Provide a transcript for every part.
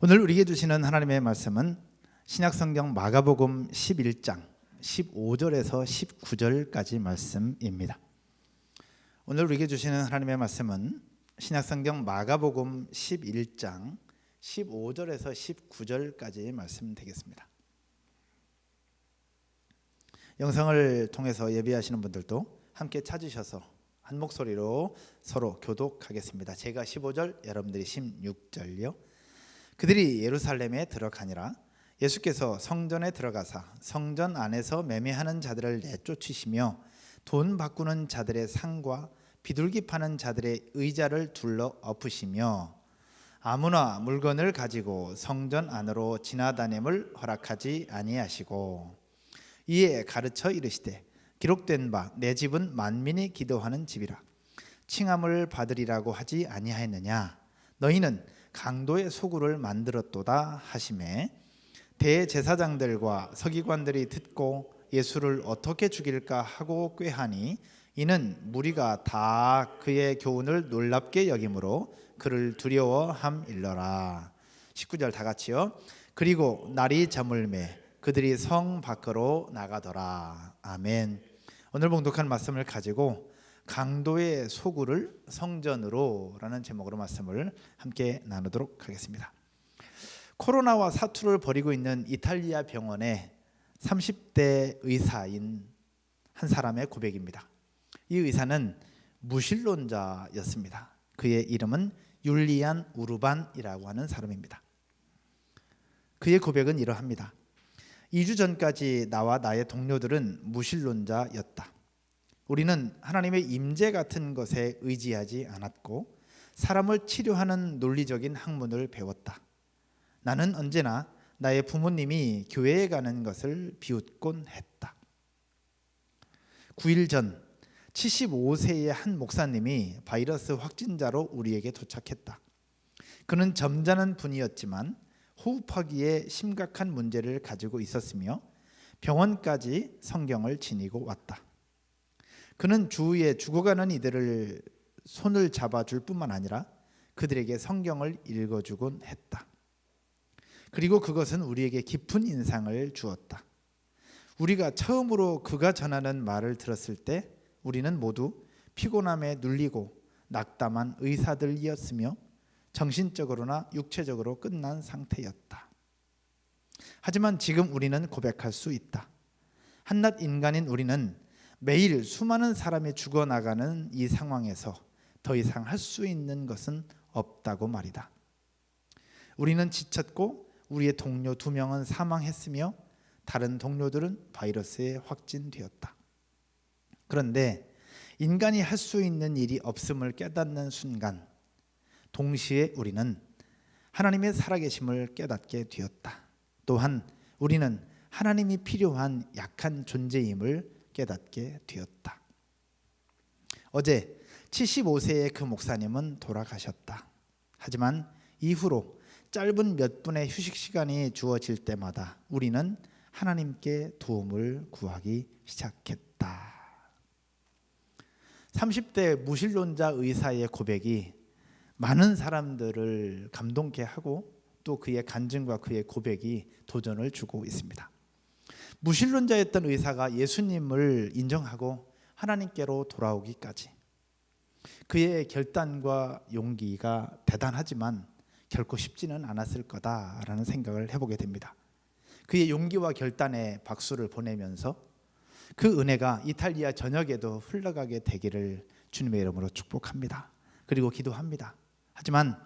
오늘 우리에게 주시는 하나님의 말씀은 신약성경 마가복음 11장 15절에서 19절까지 말씀입니다. 오늘 우리에게 주시는 하나님의 말씀은 신약성경 마가복음 11장 15절에서 19절까지 말씀 되겠습니다. 영상을 통해서 예배하시는 분들도 함께 찾으셔서 한 목소리로 서로 교독하겠습니다. 제가 15절, 여러분들이 16절요. 그들이 예루살렘에 들어가니라. 예수께서 성전에 들어가사 성전 안에서 매매하는 자들을 내쫓으시며 돈 바꾸는 자들의 상과 비둘기 파는 자들의 의자를 둘러 엎으시며 아무나 물건을 가지고 성전 안으로 지나다님을 허락하지 아니하시고 이에 가르쳐 이르시되 기록된 바 내 집은 만민이 기도하는 집이라 칭함을 받으리라고 하지 아니하였느냐. 너희는 강도의 소굴을 만들었도다 하시매 대제사장들과 서기관들이 듣고 예수를 어떻게 죽일까 하고 꾀하니 이는 무리가 다 그의 교훈을 놀랍게 여김으로 그를 두려워함일러라. 19절 다 같이요. 그리고 날이 저물매 그들이 성 밖으로 나가더라. 아멘. 오늘 봉독한 말씀을 가지고 강도의 소굴을 성전으로 라는 제목으로 말씀을 함께 나누도록 하겠습니다. 코로나와 사투를 벌이고 있는 이탈리아 병원의 30대 의사인 한 사람의 고백입니다. 이 의사는 무신론자였습니다. 그의 이름은 율리안 우르반이라고 하는 사람입니다. 그의 고백은 이러합니다. 2주 전까지 나와 나의 동료들은 무신론자였다. 우리는 하나님의 임재 같은 것에 의지하지 않았고 사람을 치료하는 논리적인 학문을 배웠다. 나는 언제나 나의 부모님이 교회에 가는 것을 비웃곤 했다. 9일 전 75세의 한 목사님이 바이러스 확진자로 우리에게 도착했다. 그는 점잖은 분이었지만 호흡하기에 심각한 문제를 가지고 있었으며 병원까지 성경을 지니고 왔다. 그는 주위에 죽어가는 이들을 손을 잡아줄 뿐만 아니라 그들에게 성경을 읽어주곤 했다. 그리고 그것은 우리에게 깊은 인상을 주었다. 우리가 처음으로 그가 전하는 말을 들었을 때 우리는 모두 피곤함에 눌리고 낙담한 의사들이었으며 정신적으로나 육체적으로 끝난 상태였다. 하지만 지금 우리는 고백할 수 있다. 한낱 인간인 우리는 매일 수많은 사람이 죽어나가는 이 상황에서 더 이상 할 수 있는 것은 없다고 말이다. 우리는 지쳤고 우리의 동료 2명은 사망했으며 다른 동료들은 바이러스에 확진되었다. 그런데 인간이 할 수 있는 일이 없음을 깨닫는 순간 동시에 우리는 하나님의 살아계심을 깨닫게 되었다. 또한 우리는 하나님이 필요한 약한 존재임을 깨닫게 되었다. 어제 75세의 그 목사님은 돌아가셨다. 하지만 이후로 짧은 몇 분의 휴식 시간이 주어질 때마다 우리는 하나님께 도움을 구하기 시작했다. 30대 무신론자 의사의 고백이 많은 사람들을 감동케 하고 또 그의 간증과 그의 고백이 도전을 주고 있습니다. 무신론자였던 의사가 예수님을 인정하고 하나님께로 돌아오기까지 그의 결단과 용기가 대단하지만 결코 쉽지는 않았을 거다라는 생각을 해보게 됩니다. 그의 용기와 결단에 박수를 보내면서 그 은혜가 이탈리아 전역에도 흘러가게 되기를 주님의 이름으로 축복합니다. 그리고 기도합니다. 하지만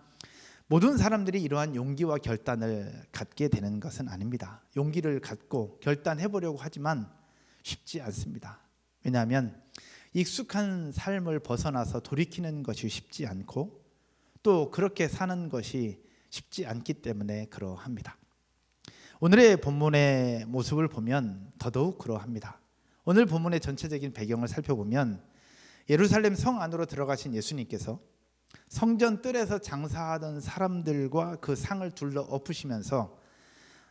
모든 사람들이 이러한 용기와 결단을 갖게 되는 것은 아닙니다. 용기를 갖고 결단해보려고 하지만 쉽지 않습니다. 왜냐하면 익숙한 삶을 벗어나서 돌이키는 것이 쉽지 않고 또 그렇게 사는 것이 쉽지 않기 때문에 그러합니다. 오늘의 본문의 모습을 보면 더더욱 그러합니다. 오늘 본문의 전체적인 배경을 살펴보면 예루살렘 성 안으로 들어가신 예수님께서 성전 뜰에서 장사하던 사람들과 그 상을 둘러 엎으시면서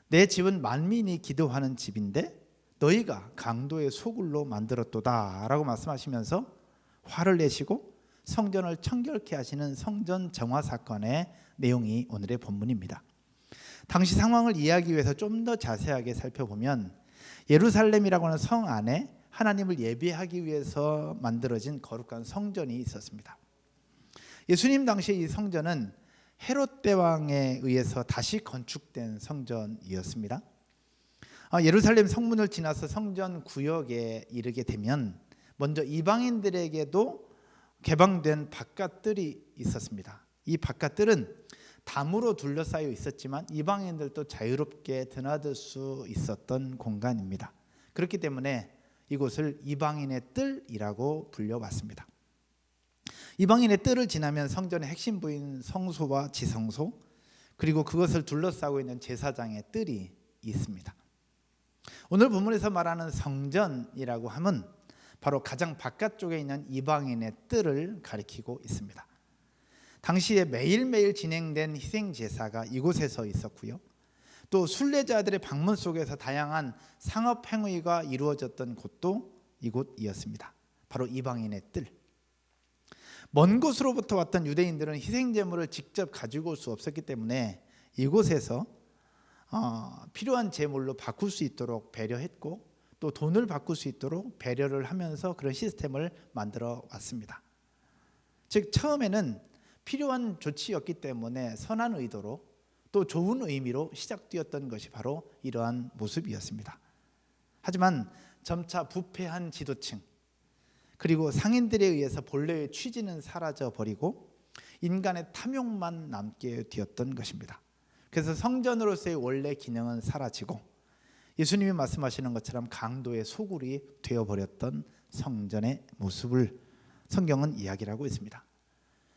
내 집은 만민이 기도하는 집인데 너희가 강도의 소굴로 만들었도다 라고 말씀하시면서 화를 내시고 성전을 청결케 하시는 성전 정화 사건의 내용이 오늘의 본문입니다. 당시 상황을 이해하기 위해서 좀 더 자세하게 살펴보면 예루살렘이라고 하는 성 안에 하나님을 예배하기 위해서 만들어진 거룩한 성전이 있었습니다. 예수님 당시 이 성전은 헤롯 대왕에 의해서 다시 건축된 성전이었습니다. 예루살렘 성문을 지나서 성전 구역에 이르게 되면 먼저 이방인들에게도 개방된 바깥들이 있었습니다. 이 바깥들은 담으로 둘러싸여 있었지만 이방인들도 자유롭게 드나들 수 있었던 공간입니다. 그렇기 때문에 이곳을 이방인의 뜰이라고 불려왔습니다. 이방인의 뜰을 지나면 성전의 핵심 부인 성소와 지성소, 그리고 그것을 둘러싸고 있는 제사장의 뜰이 있습니다. 오늘 본문에서 말하는 성전이라고 함은 바로 가장 바깥쪽에 있는 이방인의 뜰을 가리키고 있습니다. 당시에 매일매일 진행된 희생제사가 이곳에서 있었고요. 또 순례자들의 방문 속에서 다양한 상업 행위가 이루어졌던 곳도 이곳이었습니다. 바로 이방인의 뜰. 먼 곳으로부터 왔던 유대인들은 희생제물을 직접 가지고 올 수 없었기 때문에 이곳에서 필요한 제물로 바꿀 수 있도록 배려했고, 또 돈을 바꿀 수 있도록 배려를 하면서 그런 시스템을 만들어 왔습니다. 즉 처음에는 필요한 조치였기 때문에 선한 의도로 또 좋은 의미로 시작되었던 것이 바로 이러한 모습이었습니다. 하지만 점차 부패한 지도층, 그리고 상인들에 의해서 본래의 취지는 사라져 버리고 인간의 탐욕만 남게 되었던 것입니다. 그래서 성전으로서의 원래 기능은 사라지고 예수님이 말씀하시는 것처럼 강도의 소굴이 되어버렸던 성전의 모습을 성경은 이야기를 하고 있습니다.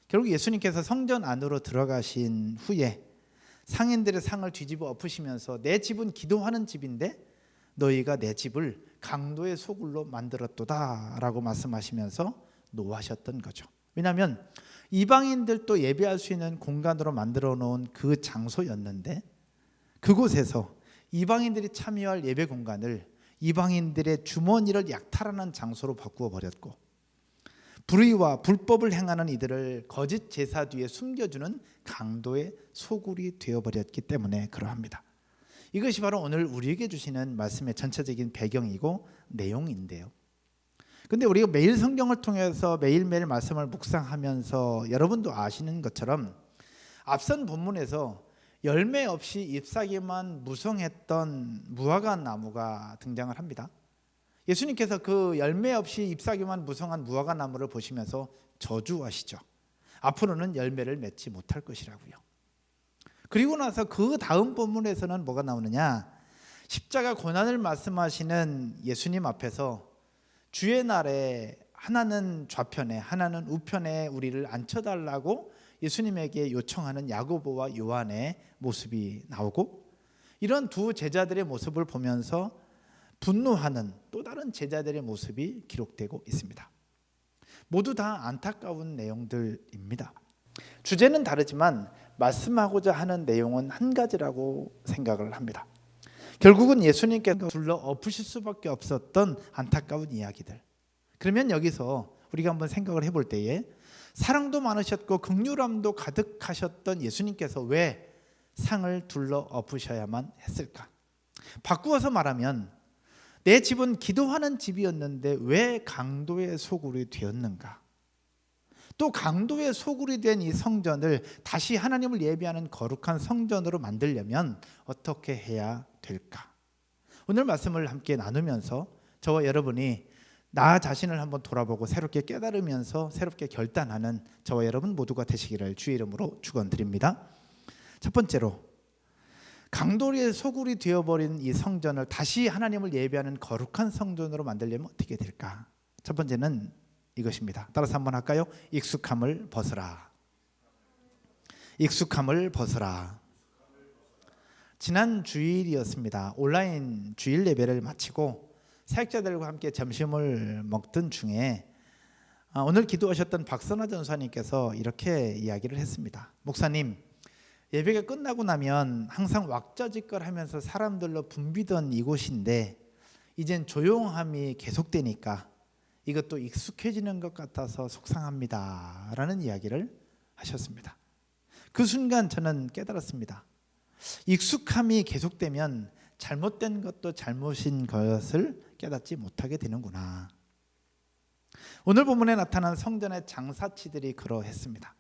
결국 예수님께서 성전 안으로 들어가신 후에 상인들의 상을 뒤집어 엎으시면서 내 집은 기도하는 집인데 너희가 내 집을 강도의 소굴로 만들었도다 라고 말씀하시면서 노하셨던 거죠. 왜냐하면 이방인들도 예배할 수 있는 공간으로 만들어 놓은 그 장소였는데 그곳에서 이방인들이 참여할 예배 공간을 이방인들의 주머니를 약탈하는 장소로 바꾸어 버렸고, 불의와 불법을 행하는 이들을 거짓 제사 뒤에 숨겨주는 강도의 소굴이 되어버렸기 때문에 그러합니다. 이것이 바로 오늘 우리에게 주시는 말씀의 전체적인 배경이고 내용인데요. 근데 우리가 매일 성경을 통해서 매일매일 말씀을 묵상하면서 여러분도 아시는 것처럼 앞선 본문에서 열매 없이 잎사귀만 무성했던 무화과 나무가 등장을 합니다. 예수님께서 그 열매 없이 잎사귀만 무성한 무화과 나무를 보시면서 저주하시죠. 앞으로는 열매를 맺지 못할 것이라고요. 그리고 나서 그 다음 본문에서는 뭐가 나오느냐, 십자가 고난을 말씀하시는 예수님 앞에서 주의 날에 하나는 좌편에 하나는 우편에 우리를 앉혀달라고 예수님에게 요청하는 야고보와 요한의 모습이 나오고, 이런 두 제자들의 모습을 보면서 분노하는 또 다른 제자들의 모습이 기록되고 있습니다. 모두 다 안타까운 내용들입니다. 주제는 다르지만 말씀하고자 하는 내용은 한 가지라고 생각을 합니다. 결국은 예수님께서 둘러 엎으실 수밖에 없었던 안타까운 이야기들. 그러면 여기서 우리가 한번 생각을 해볼 때에 사랑도 많으셨고 긍휼함도 가득하셨던 예수님께서 왜 상을 둘러 엎으셔야만 했을까? 바꾸어서 말하면 내 집은 기도하는 집이었는데 왜 강도의 소굴이 되었는가? 또 강도의 소굴이 된 이 성전을 다시 하나님을 예배하는 거룩한 성전으로 만들려면 어떻게 해야 될까? 오늘 말씀을 함께 나누면서 저와 여러분이 나 자신을 한번 돌아보고 새롭게 깨달으면서 새롭게 결단하는 저와 여러분 모두가 되시기를 주의 이름으로 축원드립니다. 첫 번째로, 강도의 소굴이 되어버린 이 성전을 다시 하나님을 예배하는 거룩한 성전으로 만들려면 어떻게 될까? 첫 번째는 이것입니다. 따라서 한번 할까요? 익숙함을 벗으라. 익숙함을 벗으라. 지난 주일이었습니다. 온라인 주일 예배를 마치고 사역자들과 함께 점심을 먹던 중에 오늘 기도하셨던 박선화 전사님께서 이렇게 이야기를 했습니다. 목사님, 예배가 끝나고 나면 항상 왁자지껄하면서 사람들로 붐비던 이곳인데 이젠 조용함이 계속되니까 이것도 익숙해지는 것 같아서 속상합니다 라는 이야기를 하셨습니다. 그 순간 저는 깨달았습니다. 익숙함이 계속되면 잘못된 것도 잘못인 것을 깨닫지 못하게 되는구나. 오늘 본문에 나타난 성전의 장사치들이 그러했습니다.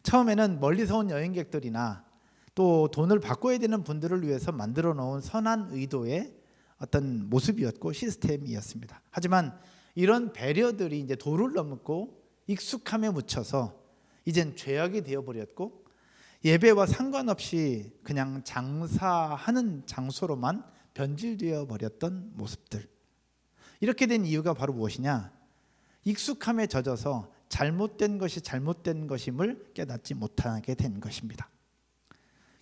처음에는 멀리서 온 여행객들이나 또 돈을 바꿔야 되는 분들을 위해서 만들어 놓은 선한 의도의 어떤 모습이었고 시스템이었습니다. 하지만 이런 배려들이 이제 도를 넘고 익숙함에 묻혀서 이젠 죄악이 되어버렸고 예배와 상관없이 그냥 장사하는 장소로만 변질되어 버렸던 모습들. 이렇게 된 이유가 바로 무엇이냐? 익숙함에 젖어서 잘못된 것이 잘못된 것임을 깨닫지 못하게 된 것입니다.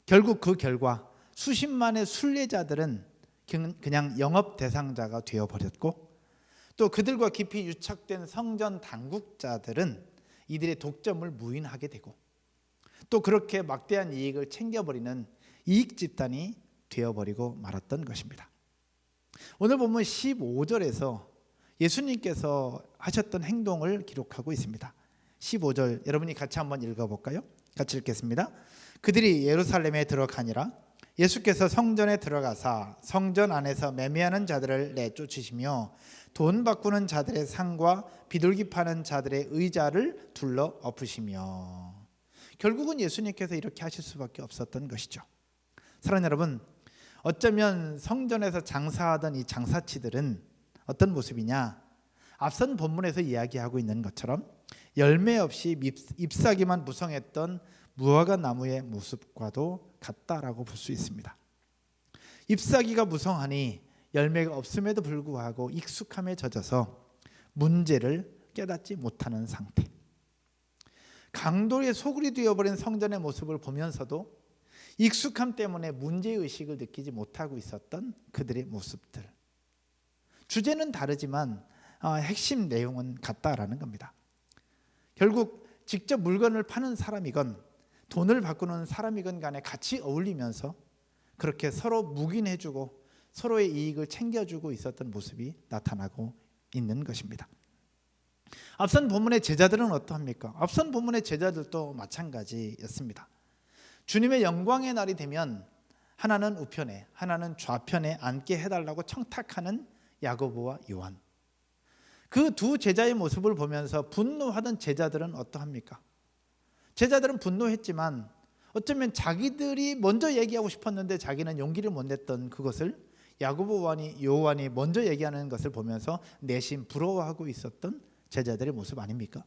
결국 그 결과 수십만의 순례자들은 그냥 영업 대상자가 되어버렸고, 또 그들과 깊이 유착된 성전 당국자들은 이들의 독점을 무인하게 되고, 또 그렇게 막대한 이익을 챙겨버리는 이익 집단이 되어버리고 말았던 것입니다. 오늘 보면 15절에서 예수님께서 하셨던 행동을 기록하고 있습니다. 15절 여러분이 같이 한번 읽어볼까요? 같이 읽겠습니다. 그들이 예루살렘에 들어가니라. 예수께서 성전에 들어가사 성전 안에서 매매하는 자들을 내쫓으시며 돈 바꾸는 자들의 상과 비둘기 파는 자들의 의자를 둘러 엎으시며. 결국은 예수님께서 이렇게 하실 수밖에 없었던 것이죠. 사랑하는 여러분, 어쩌면 성전에서 장사하던 이 장사치들은 어떤 모습이냐? 앞선 본문에서 이야기하고 있는 것처럼 열매 없이 잎사귀만 무성했던 무화과 나무의 모습과도 같다라고 볼 수 있습니다. 잎사귀가 무성하니 열매가 없음에도 불구하고 익숙함에 젖어서 문제를 깨닫지 못하는 상태. 강도의 소굴이 되어버린 성전의 모습을 보면서도 익숙함 때문에 문제의식을 느끼지 못하고 있었던 그들의 모습들. 주제는 다르지만 핵심 내용은 같다라는 겁니다. 결국 직접 물건을 파는 사람이건 돈을 바꾸는 사람이건 간에 같이 어울리면서 그렇게 서로 묵인해주고 서로의 이익을 챙겨주고 있었던 모습이 나타나고 있는 것입니다. 앞선 본문의 제자들은 어떠합니까? 앞선 본문의 제자들도 마찬가지였습니다. 주님의 영광의 날이 되면 하나는 우편에 하나는 좌편에 앉게 해달라고 청탁하는 야고보와 요한. 그 두 제자의 모습을 보면서 분노하던 제자들은 어떠합니까? 제자들은 분노했지만 어쩌면 자기들이 먼저 얘기하고 싶었는데 자기는 용기를 못 냈던 그것을 야고보와 요한이 먼저 얘기하는 것을 보면서 내심 부러워하고 있었던 제자들의 모습 아닙니까?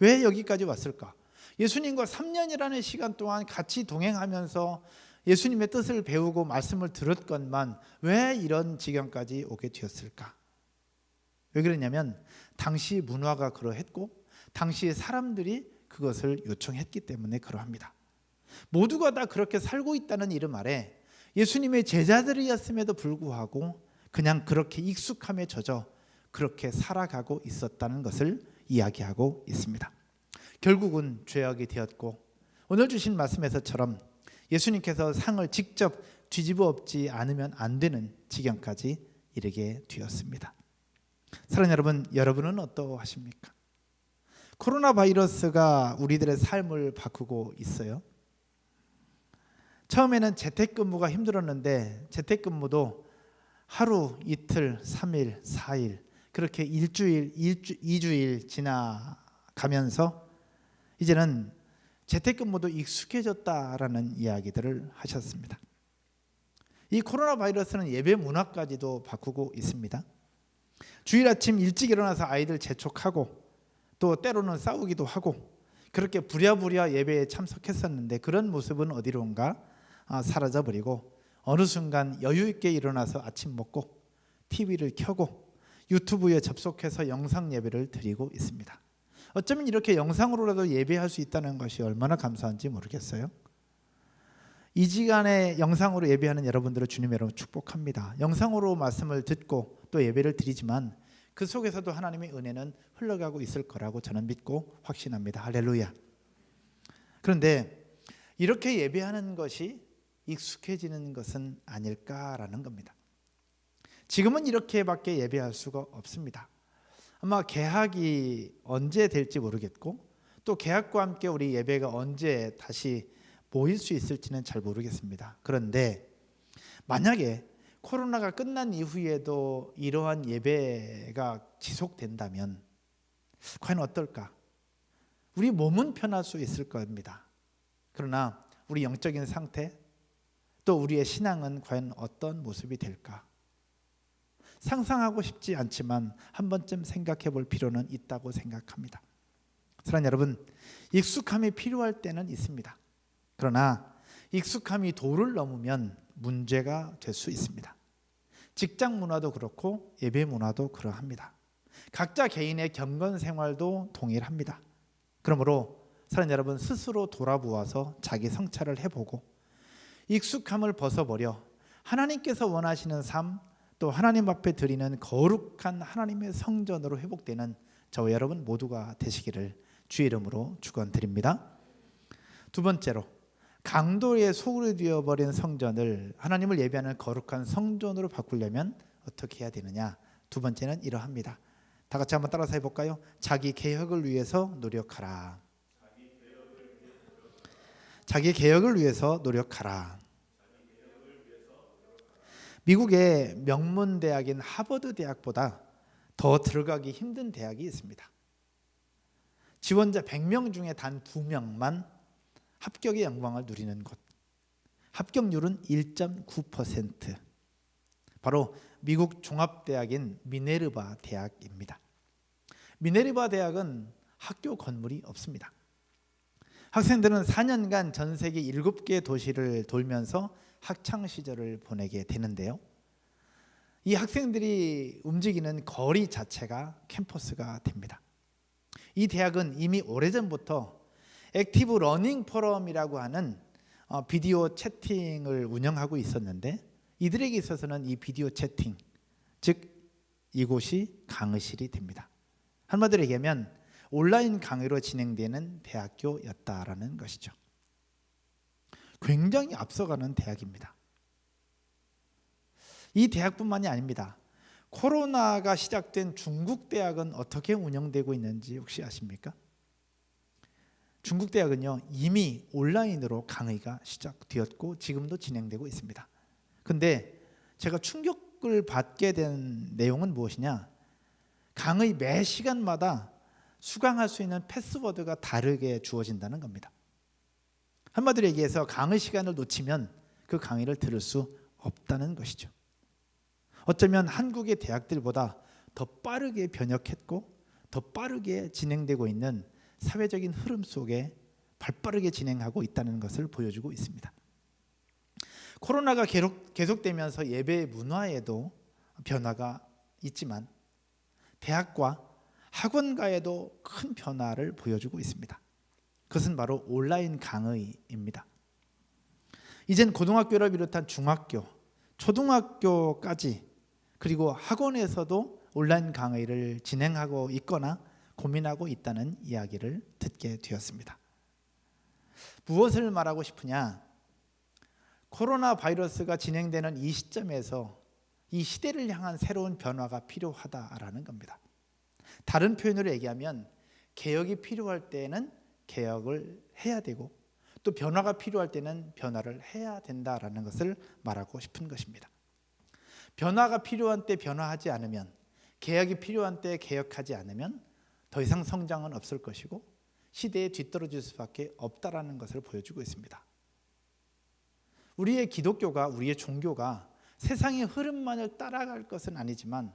왜 여기까지 왔을까? 예수님과 3년이라는 시간 동안 같이 동행하면서 예수님의 뜻을 배우고 말씀을 들었건만 왜 이런 지경까지 오게 되었을까? 왜 그러냐면 당시 문화가 그러했고 당시 사람들이 그것을 요청했기 때문에 그러합니다. 모두가 다 그렇게 살고 있다는 이름 아래 예수님의 제자들이었음에도 불구하고 그냥 그렇게 익숙함에 젖어 그렇게 살아가고 있었다는 것을 이야기하고 있습니다. 결국은 죄악이 되었고 오늘 주신 말씀에서처럼 예수님께서 상을 직접 뒤집어 엎지 않으면 안 되는 지경까지 이르게 되었습니다. 사랑하는 여러분, 여러분은 어떠하십니까? 코로나 바이러스가 우리들의 삶을 바꾸고 있어요. 처음에는 재택근무가 힘들었는데 재택근무도 하루, 이틀, 3일, 4일 그렇게 일주일, 2주일 지나가면서 이제는 재택근무도 익숙해졌다라는 이야기들을 하셨습니다. 이 코로나 바이러스는 예배 문화까지도 바꾸고 있습니다. 주일 아침 일찍 일어나서 아이들 재촉하고 또 때로는 싸우기도 하고 그렇게 부랴부랴 예배에 참석했었는데 그런 모습은 어디론가 사라져버리고 어느 순간 여유 있게 일어나서 아침 먹고 TV를 켜고 유튜브에 접속해서 영상 예배를 드리고 있습니다. 어쩌면 이렇게 영상으로라도 예배할 수 있다는 것이 얼마나 감사한지 모르겠어요. 이 시간에 영상으로 예배하는 여러분들을 주님의 이름으로 축복합니다. 영상으로 말씀을 듣고 또 예배를 드리지만 그 속에서도 하나님의 은혜는 흘러가고 있을 거라고 저는 믿고 확신합니다. 할렐루야. 그런데 이렇게 예배하는 것이 익숙해지는 것은 아닐까라는 겁니다. 지금은 이렇게밖에 예배할 수가 없습니다. 아마 개학이 언제 될지 모르겠고 또 개학과 함께 우리 예배가 언제 다시 모일 수 있을지는 잘 모르겠습니다. 그런데 만약에 코로나가 끝난 이후에도 이러한 예배가 지속된다면 과연 어떨까? 우리 몸은 편할 수 있을 겁니다. 그러나 우리 영적인 상태, 또 우리의 신앙은 과연 어떤 모습이 될까? 상상하고 싶지 않지만 한 번쯤 생각해 볼 필요는 있다고 생각합니다. 사랑하는 여러분, 익숙함이 필요할 때는 있습니다. 그러나 익숙함이 도를 넘으면 문제가 될 수 있습니다. 직장 문화도 그렇고 예배 문화도 그러합니다. 각자 개인의 경건 생활도 동일합니다. 그러므로 사랑하는 여러분, 스스로 돌아보아서 자기 성찰을 해보고 익숙함을 벗어버려 하나님께서 원하시는 삶, 또 하나님 앞에 드리는 거룩한 하나님의 성전으로 회복되는 저와 여러분 모두가 되시기를 주의 이름으로 축원드립니다. 두 번째로, 강도의 소굴이 되어버린 성전을 하나님을 예배하는 거룩한 성전으로 바꾸려면 어떻게 해야 되느냐? 두 번째는 이러합니다. 다 같이 한번 따라서 해볼까요? 자기 개혁을 위해서 노력하라. 자기 개혁을 위해서 노력하라. 미국의 명문 대학인 하버드 대학보다 더 들어가기 힘든 대학이 있습니다. 지원자 100명 중에 단 2명만 합격의 영광을 누리는 곳. 합격률은 1.9%. 바로 미국 종합대학인 미네르바 대학입니다. 미네르바 대학은 학교 건물이 없습니다. 학생들은 4년간 전 세계 7개 도시를 돌면서 학창 시절을 보내게 되는데요. 이 학생들이 움직이는 거리 자체가 캠퍼스가 됩니다. 이 대학은 이미 오래전부터 액티브 러닝 포럼이라고 하는 비디오 채팅을 운영하고 있었는데, 이들에게 있어서는 이 비디오 채팅, 즉 이곳이 강의실이 됩니다. 한마디로 얘기하면 온라인 강의로 진행되는 대학교였다라는 것이죠. 굉장히 앞서가는 대학입니다. 이 대학뿐만이 아닙니다. 코로나가 시작된 중국 대학은 어떻게 운영되고 있는지 혹시 아십니까? 중국 대학은요, 이미 온라인으로 강의가 시작되었고 지금도 진행되고 있습니다. 근데 제가 충격을 받게 된 내용은 무엇이냐? 강의 매 시간마다 수강할 수 있는 패스워드가 다르게 주어진다는 겁니다. 한마디로 얘기해서 강의 시간을 놓치면 그 강의를 들을 수 없다는 것이죠. 어쩌면 한국의 대학들보다 더 빠르게 변혁했고 더 빠르게 진행되고 있는 사회적인 흐름 속에 발빠르게 진행하고 있다는 것을 보여주고 있습니다. 코로나가 계속되면서 예배 문화에도 변화가 있지만 대학과 학원가에도 큰 변화를 보여주고 있습니다. 그것은 바로 온라인 강의입니다. 이젠 고등학교를 비롯한 중학교, 초등학교까지 그리고 학원에서도 온라인 강의를 진행하고 있거나 고민하고 있다는 이야기를 듣게 되었습니다. 무엇을 말하고 싶으냐? 코로나 바이러스가 진행되는 이 시점에서 이 시대를 향한 새로운 변화가 필요하다라는 겁니다. 다른 표현으로 얘기하면 개혁이 필요할 때는 개혁을 해야 되고 또 변화가 필요할 때는 변화를 해야 된다라는 것을 말하고 싶은 것입니다. 변화가 필요한 때 변화하지 않으면, 개혁이 필요한 때 개혁하지 않으면 더 이상 성장은 없을 것이고 시대에 뒤떨어질 수밖에 없다라는 것을 보여주고 있습니다. 우리의 기독교가, 우리의 종교가 세상의 흐름만을 따라갈 것은 아니지만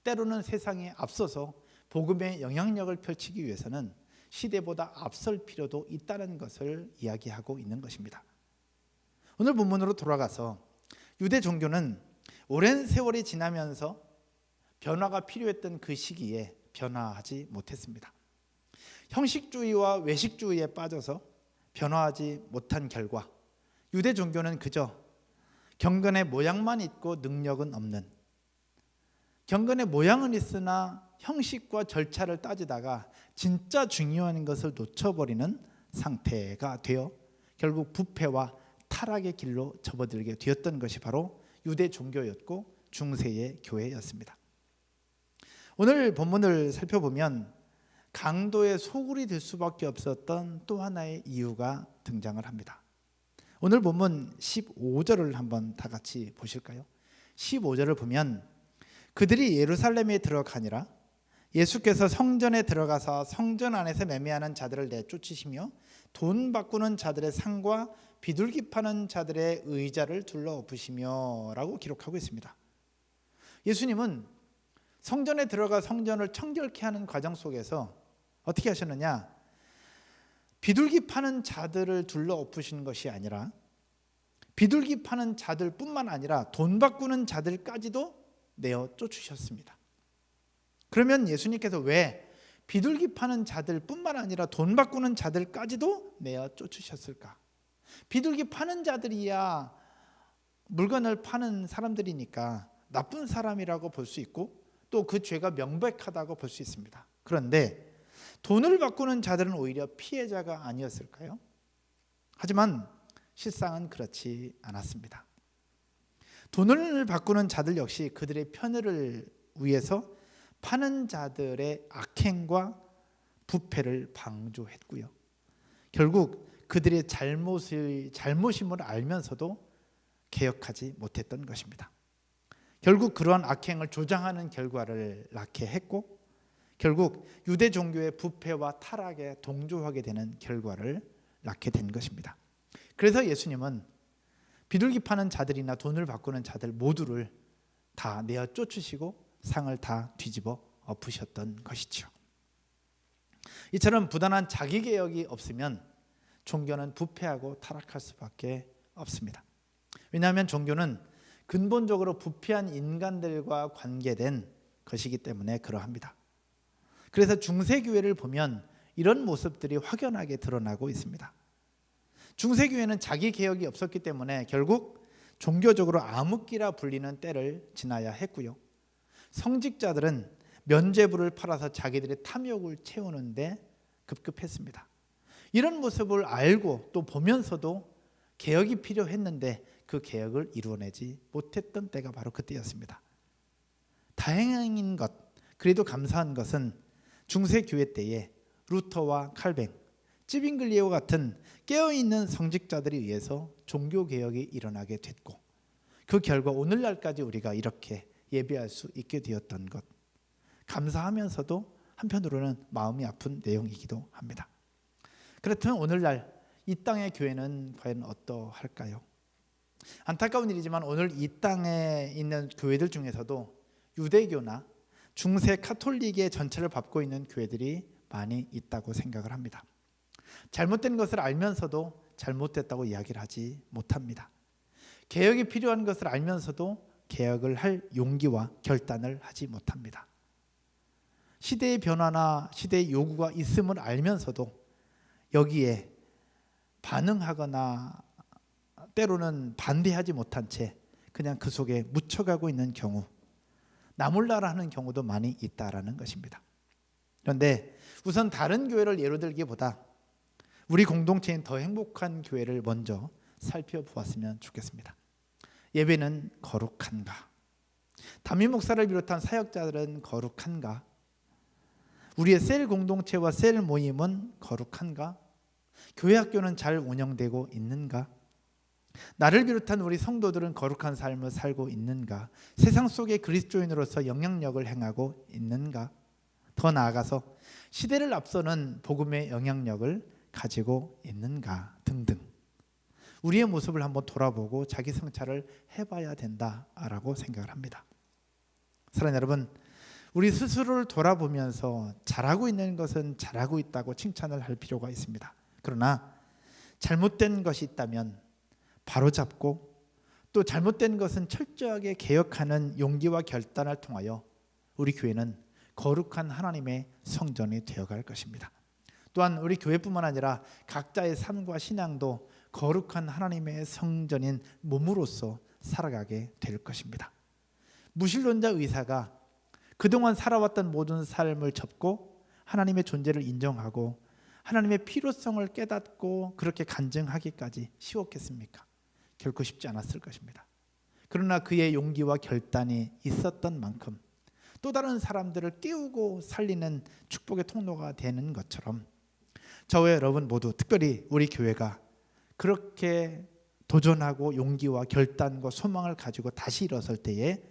때로는 세상에 앞서서 복음의 영향력을 펼치기 위해서는 시대보다 앞설 필요도 있다는 것을 이야기하고 있는 것입니다. 오늘 본문으로 돌아가서 유대 종교는 오랜 세월이 지나면서 변화가 필요했던 그 시기에 변화하지 못했습니다. 형식주의와 외식주의에 빠져서 변화하지 못한 결과 유대 종교는 그저 경건의 모양만 있고 능력은 없는, 경건의 모양은 있으나 형식과 절차를 따지다가 진짜 중요한 것을 놓쳐버리는 상태가 되어 결국 부패와 타락의 길로 접어들게 되었던 것이 바로 유대 종교였고 중세의 교회였습니다. 오늘 본문을 살펴보면 강도의 소굴이 될 수밖에 없었던 또 하나의 이유가 등장을 합니다. 오늘 본문 15절을 한번 다 같이 보실까요? 15절을 보면 그들이 예루살렘에 들어가니라 예수께서 성전에 들어가서 성전 안에서 매매하는 자들을 내쫓으시며 돈 바꾸는 자들의 상과 비둘기 파는 자들의 의자를 둘러엎으시며 라고 기록하고 있습니다. 예수님은 성전에 들어가 성전을 청결케 하는 과정 속에서 어떻게 하셨느냐? 비둘기 파는 자들을 둘러엎으시는 것이 아니라 비둘기 파는 자들뿐만 아니라 돈 바꾸는 자들까지도 내어 쫓으셨습니다. 그러면 예수님께서 왜 비둘기 파는 자들뿐만 아니라 돈 바꾸는 자들까지도 내어 쫓으셨을까? 비둘기 파는 자들이야 물건을 파는 사람들이니까 나쁜 사람이라고 볼 수 있고 또 그 죄가 명백하다고 볼 수 있습니다. 그런데 돈을 바꾸는 자들은 오히려 피해자가 아니었을까요? 하지만 실상은 그렇지 않았습니다. 돈을 바꾸는 자들 역시 그들의 편의를 위해서 파는 자들의 악행과 부패를 방조했고요. 결국 그들의 잘못임을 알면서도 개혁하지 못했던 것입니다. 결국 그러한 악행을 조장하는 결과를 낳게 했고 결국 유대 종교의 부패와 타락에 동조하게 되는 결과를 낳게 된 것입니다. 그래서 예수님은 비둘기 파는 자들이나 돈을 바꾸는 자들 모두를 다 내어 쫓으시고 상을 다 뒤집어 엎으셨던 것이죠. 이처럼 부단한 자기개혁이 없으면 종교는 부패하고 타락할 수밖에 없습니다. 왜냐하면 종교는 근본적으로 부패한 인간들과 관계된 것이기 때문에 그러합니다. 그래서 중세교회를 보면 이런 모습들이 확연하게 드러나고 있습니다. 중세교회는 자기 개혁이 없었기 때문에 결국 종교적으로 암흑기라 불리는 때를 지나야 했고요. 성직자들은 면죄부를 팔아서 자기들의 탐욕을 채우는데 급급했습니다. 이런 모습을 알고 또 보면서도 개혁이 필요했는데 그 개혁을 이루어내지 못했던 때가 바로 그때였습니다. 다행인 것, 그래도 감사한 것은 중세교회 때에 루터와 칼뱅, 찌빙글리오 같은 깨어있는 성직자들에 의해서 종교개혁이 일어나게 됐고 그 결과 오늘날까지 우리가 이렇게 예배할 수 있게 되었던 것, 감사하면서도 한편으로는 마음이 아픈 내용이기도 합니다. 그렇다면 오늘날 이 땅의 교회는 과연 어떠할까요? 안타까운 일이지만 오늘 이 땅에 있는 교회들 중에서도 유대교나 중세 카톨릭의 전체를 밟고 있는 교회들이 많이 있다고 생각을 합니다. 잘못된 것을 알면서도 잘못됐다고 이야기를 하지 못합니다. 개혁이 필요한 것을 알면서도 개혁을 할 용기와 결단을 하지 못합니다. 시대의 변화나 시대의 요구가 있음을 알면서도 여기에 반응하거나 때로는 반대하지 못한 채 그냥 그 속에 묻혀가고 있는 경우, 나몰라라 하는 경우도 많이 있다라는 것입니다. 그런데 우선 다른 교회를 예로 들기보다 우리 공동체인 더 행복한 교회를 먼저 살펴보았으면 좋겠습니다. 예배는 거룩한가? 담임 목사를 비롯한 사역자들은 거룩한가? 우리의 셀 공동체와 셀 모임은 거룩한가? 교회 학교는 잘 운영되고 있는가? 나를 비롯한 우리 성도들은 거룩한 삶을 살고 있는가? 세상 속의 그리스도인으로서 영향력을 행하고 있는가? 더 나아가서 시대를 앞서는 복음의 영향력을 가지고 있는가? 등등 우리의 모습을 한번 돌아보고 자기 성찰을 해봐야 된다라고 생각을 합니다. 사랑하는 여러분, 우리 스스로를 돌아보면서 잘하고 있는 것은 잘하고 있다고 칭찬을 할 필요가 있습니다. 그러나 잘못된 것이 있다면 바로잡고 또 잘못된 것은 철저하게 개혁하는 용기와 결단을 통하여 우리 교회는 거룩한 하나님의 성전이 되어갈 것입니다. 또한 우리 교회뿐만 아니라 각자의 삶과 신앙도 거룩한 하나님의 성전인 몸으로서 살아가게 될 것입니다. 무신론자 의사가 그동안 살아왔던 모든 삶을 접고 하나님의 존재를 인정하고 하나님의 필요성을 깨닫고 그렇게 간증하기까지 쉬웠겠습니까? 결코 쉽지 않았을 것입니다. 그러나 그의 용기와 결단이 있었던 만큼 또 다른 사람들을 깨우고 살리는 축복의 통로가 되는 것처럼 저와 여러분 모두, 특별히 우리 교회가 그렇게 도전하고 용기와 결단과 소망을 가지고 다시 일어설 때에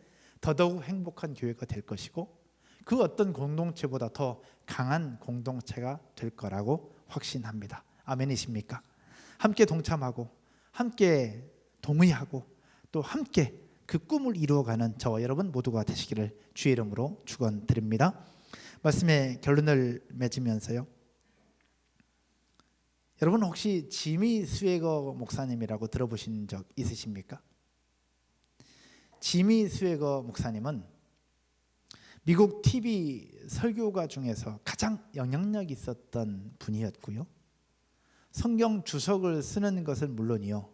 더더욱 행복한 교회가 될 것이고 그 어떤 공동체보다 더 강한 공동체가 될 거라고 확신합니다. 아멘이십니까? 함께 동참하고 함께 동의하고 또 함께 그 꿈을 이루어가는 저와 여러분 모두가 되시기를 주의 이름으로 축원드립니다. 말씀의 결론을 맺으면서요, 여러분 혹시 지미 스웨거 목사님이라고 들어보신 적 있으십니까? 지미 스웨거 목사님은 미국 TV 설교가 중에서 가장 영향력 있었던 분이었고요, 성경 주석을 쓰는 것은 물론이요,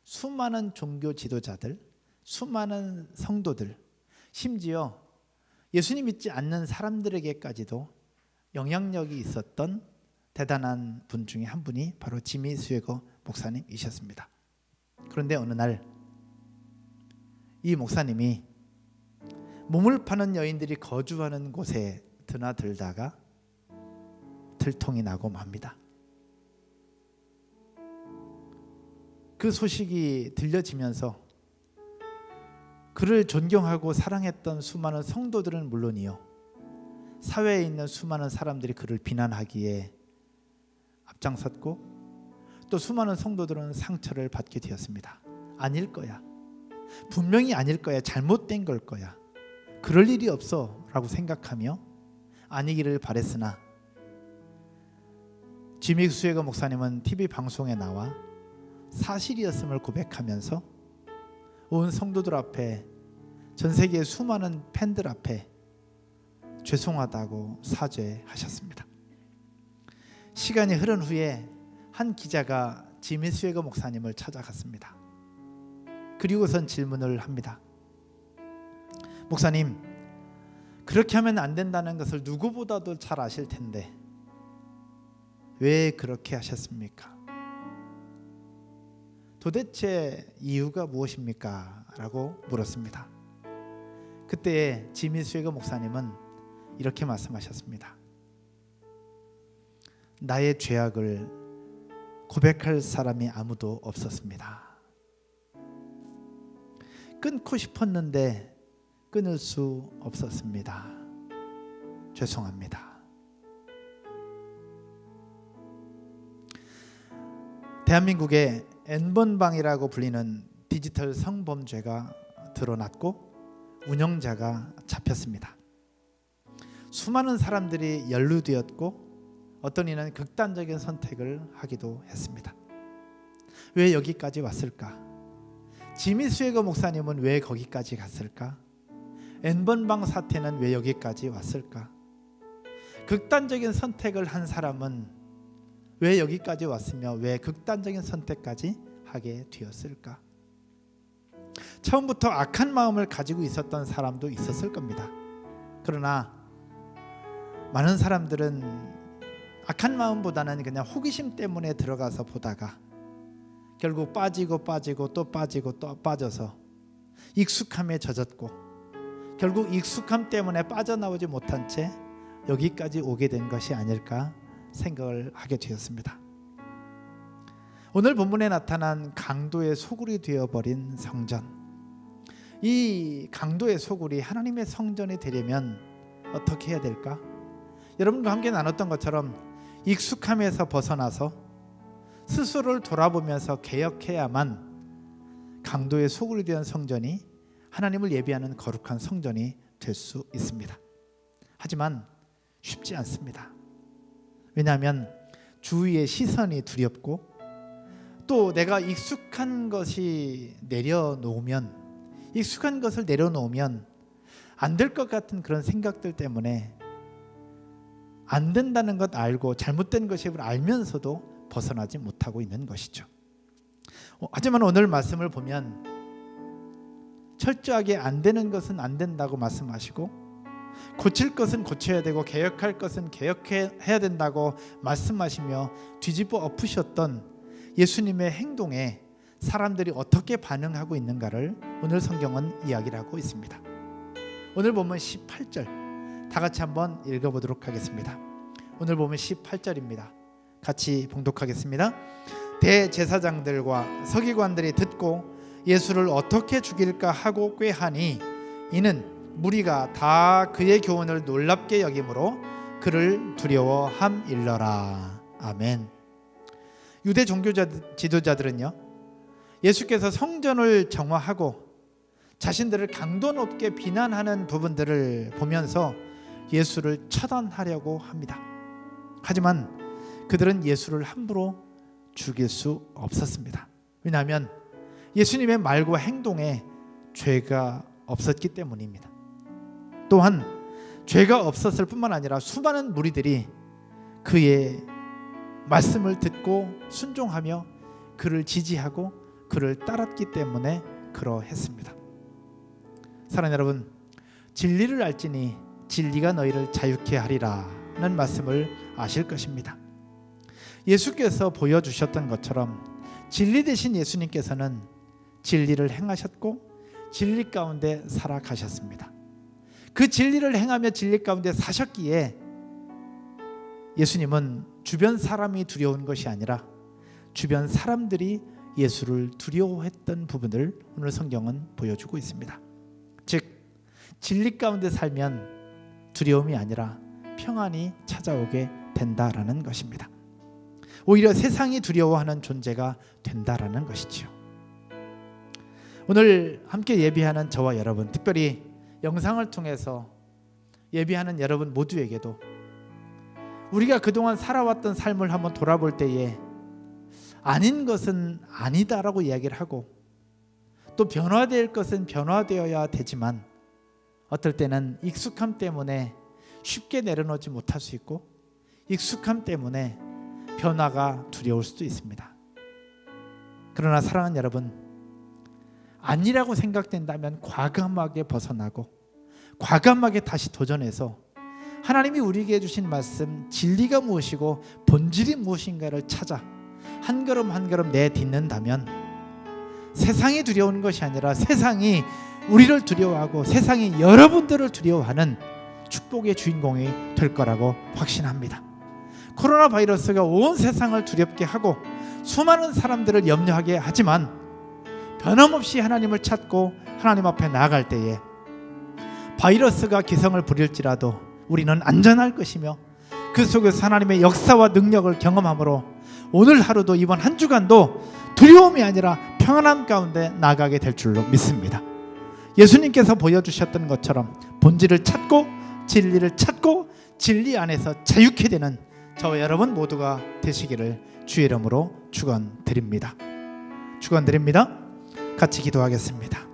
수많은 종교 지도자들, 수많은 성도들, 심지어 예수님 믿지 않는 사람들에게까지도 영향력이 있었던 대단한 분 중에 한 분이 바로 지미 스웨거 목사님이셨습니다. 그런데 어느 날 이 목사님이 몸을 파는 여인들이 거주하는 곳에 드나들다가 들통이 나고 맙니다. 그 소식이 들려지면서 그를 존경하고 사랑했던 수많은 성도들은 물론이요, 사회에 있는 수많은 사람들이 그를 비난하기에 앞장섰고 또 수많은 성도들은 상처를 받게 되었습니다. 아닐 거야, 분명히 아닐 거야, 잘못된 걸 거야, 그럴 일이 없어 라고 생각하며 아니기를 바랬으나 지미 스웨거 목사님은 TV 방송에 나와 사실이었음을 고백하면서 온 성도들 앞에, 전 세계의 수많은 팬들 앞에 죄송하다고 사죄하셨습니다. 시간이 흐른 후에 한 기자가 지미 스웨거 목사님을 찾아갔습니다. 그리고선 질문을 합니다. 목사님, 그렇게 하면 안 된다는 것을 누구보다도 잘 아실 텐데 왜 그렇게 하셨습니까? 도대체 이유가 무엇입니까? 라고 물었습니다. 그때 지미 스웨거 목사님은 이렇게 말씀하셨습니다. 나의 죄악을 고백할 사람이 아무도 없었습니다. 끊고 싶었는데 끊을 수 없었습니다. 죄송합니다. 대한민국에 N번방이라고 불리는 디지털 성범죄가 드러났고 운영자가 잡혔습니다. 수많은 사람들이 연루되었고 어떤 이는 극단적인 선택을 하기도 했습니다. 왜 여기까지 왔을까? 지미 스웨거 목사님은 왜 거기까지 갔을까? N번방 사태는 왜 여기까지 왔을까? 극단적인 선택을 한 사람은 왜 여기까지 왔으며 왜 극단적인 선택까지 하게 되었을까? 처음부터 악한 마음을 가지고 있었던 사람도 있었을 겁니다. 그러나 많은 사람들은 악한 마음보다는 그냥 호기심 때문에 들어가서 보다가 결국 빠지고 또 빠져서 익숙함에 젖었고 결국 익숙함 때문에 빠져나오지 못한 채 여기까지 오게 된 것이 아닐까 생각을 하게 되었습니다. 오늘 본문에 나타난 강도의 소굴이 되어버린 성전, 이 강도의 소굴이 하나님의 성전이 되려면 어떻게 해야 될까? 여러분과 함께 나눴던 것처럼 익숙함에서 벗어나서 스스로를 돌아보면서 개혁해야만 강도의 소굴이 된 성전이 하나님을 예비하는 거룩한 성전이 될 수 있습니다. 하지만 쉽지 않습니다. 왜냐하면 주위의 시선이 두렵고 또 내가 익숙한 것을 내려놓으면 안 될 것 같은 그런 생각들 때문에 안 된다는 것 알고 잘못된 것임을 알면서도 벗어나지 못하고 있는 것이죠. 하지만 오늘 말씀을 보면 철저하게 안 되는 것은 안 된다고 말씀하시고 고칠 것은 고쳐야 되고 개혁할 것은 개혁해야 된다고 말씀하시며 뒤집어 엎으셨던 예수님의 행동에 사람들이 어떻게 반응하고 있는가를 오늘 성경은 이야기를 하고 있습니다. 오늘 보면 18절 다 같이 한번 읽어보도록 하겠습니다. 오늘 보면 18절입니다. 같이 봉독하겠습니다. 대제사장들과 서기관들이 듣고 예수를 어떻게 죽일까 하고 꾀하니 이는 무리가 다 그의 교훈을 놀랍게 여김으로 그를 두려워함일러라. 아멘. 유대 종교 지도자들은요, 예수께서 성전을 정화하고 자신들을 강도 높게 비난하는 부분들을 보면서 예수를 처단하려고 합니다. 하지만 그들은 예수를 함부로 죽일 수 없었습니다. 왜냐하면 예수님의 말과 행동에 죄가 없었기 때문입니다. 또한 죄가 없었을 뿐만 아니라 수많은 무리들이 그의 말씀을 듣고 순종하며 그를 지지하고 그를 따랐기 때문에 그러했습니다. 사랑하는 여러분, 진리를 알지니 진리가 너희를 자유케 하리라는 말씀을 아실 것입니다. 예수께서 보여주셨던 것처럼 진리 되신 예수님께서는 진리를 행하셨고 진리 가운데 살아가셨습니다. 그 진리를 행하며 진리 가운데 사셨기에 예수님은 주변 사람이 두려운 것이 아니라 주변 사람들이 예수를 두려워했던 부분을 오늘 성경은 보여주고 있습니다. 즉 진리 가운데 살면 두려움이 아니라 평안이 찾아오게 된다라는 것입니다. 오히려 세상이 두려워하는 존재가 된다라는 것이지요. 오늘 함께 예배하는 저와 여러분, 특별히 영상을 통해서 예배하는 여러분 모두에게도 우리가 그동안 살아왔던 삶을 한번 돌아볼 때에 아닌 것은 아니다라고 이야기를 하고 또 변화될 것은 변화되어야 되지만 어떨 때는 익숙함 때문에 쉽게 내려놓지 못할 수 있고 익숙함 때문에 변화가 두려울 수도 있습니다. 그러나 사랑하는 여러분, 아니라고 생각된다면 과감하게 벗어나고 과감하게 다시 도전해서 하나님이 우리에게 주신 말씀, 진리가 무엇이고 본질이 무엇인가를 찾아 한 걸음 한 걸음 내딛는다면 세상이 두려운 것이 아니라 세상이 우리를 두려워하고 세상이 여러분들을 두려워하는 축복의 주인공이 될 거라고 확신합니다. 코로나 바이러스가 온 세상을 두렵게 하고 수많은 사람들을 염려하게 하지만 변함없이 하나님을 찾고 하나님 앞에 나아갈 때에 바이러스가 기성을 부릴지라도 우리는 안전할 것이며 그 속에서 하나님의 역사와 능력을 경험함으로 오늘 하루도 이번 한 주간도 두려움이 아니라 평안함 가운데 나아가게 될 줄로 믿습니다. 예수님께서 보여주셨던 것처럼 본질을 찾고 진리를 찾고 진리 안에서 자유케 되는 저와 여러분 모두가 되시기를 주의 이름으로 축원드립니다. 같이 기도하겠습니다.